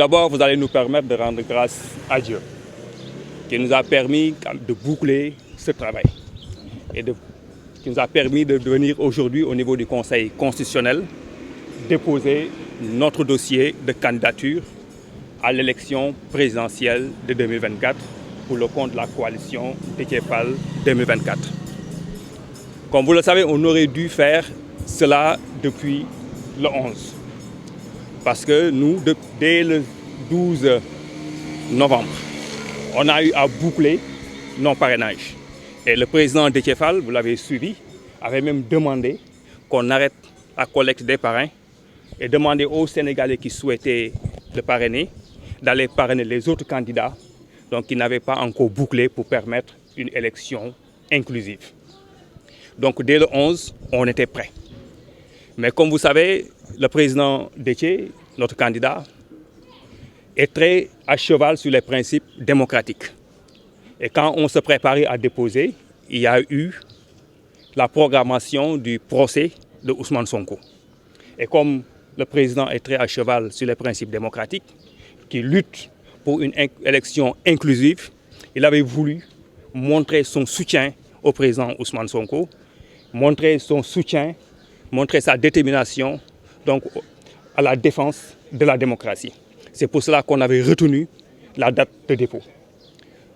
d'abord, vous allez nous permettre de rendre grâce à Dieu, qui nous a permis de boucler ce travail et qui nous a permis de venir aujourd'hui au niveau du Conseil constitutionnel déposer notre dossier de candidature à l'élection présidentielle de 2024 pour le compte de la coalition Déthié Fall 2024. Comme vous le savez, on aurait dû faire cela depuis le 11. Parce que nous, dès le 12 novembre, on a eu à boucler nos parrainages. Et le président Déthié Fall, vous l'avez suivi, avait même demandé qu'on arrête la collecte des parrains et demander aux Sénégalais qui souhaitaient le parrainer d'aller parrainer les autres candidats donc qui n'avaient pas encore bouclé pour permettre une élection inclusive. Donc dès le 11, on était prêt. Mais comme vous savez, le président Déthié, notre candidat, est très à cheval sur les principes démocratiques. Et quand on se préparait à déposer, il y a eu la programmation du procès de Ousmane Sonko. Et comme le président est très à cheval sur les principes démocratiques, qui lutte pour une élection inclusive, il avait voulu montrer son soutien au président Ousmane Sonko, montrer son soutien, montrer sa détermination donc, à la défense de la démocratie. C'est pour cela qu'on avait retenu la date de dépôt.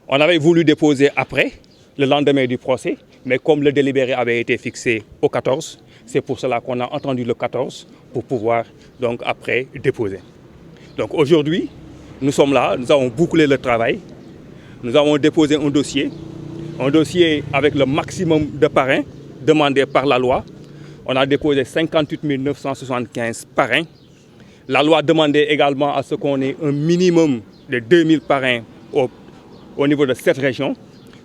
On avait voulu déposer après, le lendemain du procès, mais comme le délibéré avait été fixé au 14, c'est pour cela qu'on a entendu le 14 pour pouvoir donc après déposer. Donc aujourd'hui, nous sommes là, nous avons bouclé le travail, nous avons déposé un dossier avec le maximum de parrains demandés par la loi. On a déposé 58 975 parrains. La loi demandait également à ce qu'on ait un minimum de 2000 parrains au niveau de cette région.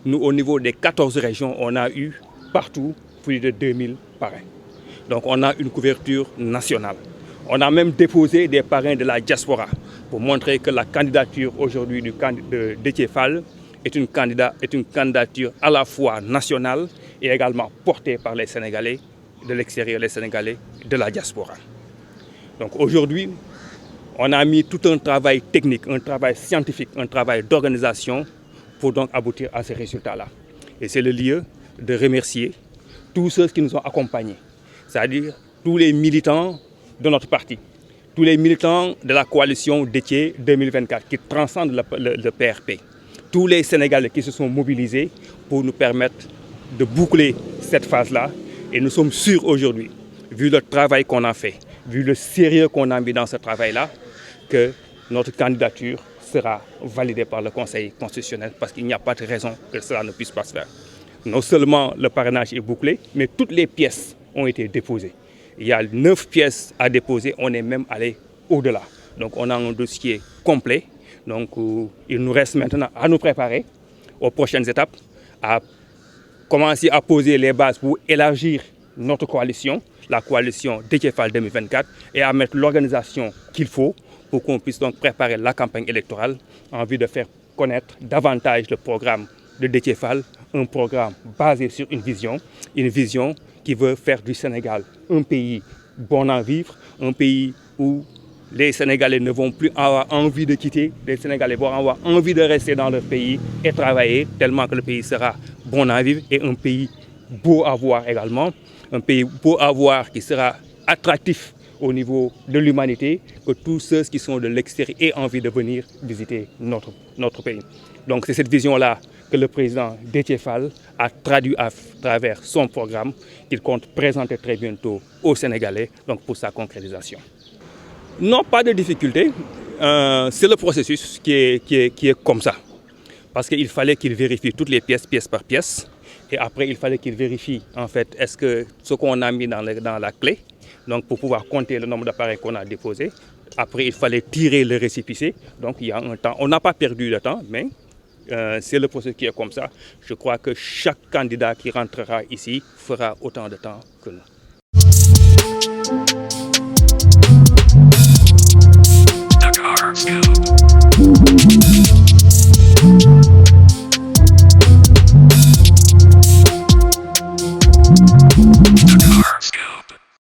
Nous, au niveau des 14 régions, on a eu partout plus de 2000 parrains. Donc on a une couverture nationale. On a même déposé des parrains de la diaspora pour montrer que la candidature aujourd'hui de Déthié Fall est une candidature à la fois nationale et également portée par les Sénégalais de l'extérieur, les Sénégalais de la diaspora. Donc aujourd'hui, on a mis tout un travail technique, un travail scientifique, un travail d'organisation pour donc aboutir à ces résultats-là. Et c'est le lieu de remercier tous ceux qui nous ont accompagnés, c'est-à-dire tous les militants de notre parti, tous les militants de la coalition Déthié 2024 qui transcendent le PRP, tous les Sénégalais qui se sont mobilisés pour nous permettre de boucler cette phase-là. Et nous sommes sûrs aujourd'hui, vu le travail qu'on a fait, vu le sérieux qu'on a mis dans ce travail-là, que notre candidature sera validée par le Conseil constitutionnel parce qu'il n'y a pas de raison que cela ne puisse pas se faire. Non seulement le parrainage est bouclé, mais toutes les pièces ont été déposées. Il y a 9 pièces à déposer, on est même allé au-delà. Donc on a un dossier complet. Donc il nous reste maintenant à nous préparer aux prochaines étapes, à commencer à poser les bases pour élargir notre coalition, la coalition Déthié Fall 2024, et à mettre l'organisation qu'il faut pour qu'on puisse donc préparer la campagne électorale en vue de faire connaître davantage le programme de Déthié Fall, un programme basé sur une vision qui veut faire du Sénégal un pays bon à vivre, un pays où les Sénégalais ne vont plus avoir envie de quitter, les Sénégalais vont avoir envie de rester dans leur pays et travailler tellement que le pays sera bon à vivre et un pays beau à voir également, un pays beau à voir qui sera attractif au niveau de l'humanité, que tous ceux qui sont de l'extérieur aient envie de venir visiter notre pays. Donc c'est cette vision-là que le président Déthié Fall a traduit à travers son programme qu'il compte présenter très bientôt aux Sénégalais donc pour sa concrétisation. Non, pas de difficulté. C'est le processus qui est comme ça. Parce qu'il fallait qu'il vérifie toutes les pièces, pièce par pièce. Et après, il fallait qu'il vérifie, en fait, est-ce que ce qu'on a mis dans la clé, donc pour pouvoir compter le nombre d'appareils qu'on a déposés. Après, il fallait tirer le récépissé. Donc, il y a un temps. On n'a pas perdu de temps, mais c'est le processus qui est comme ça. Je crois que chaque candidat qui rentrera ici fera autant de temps que nous.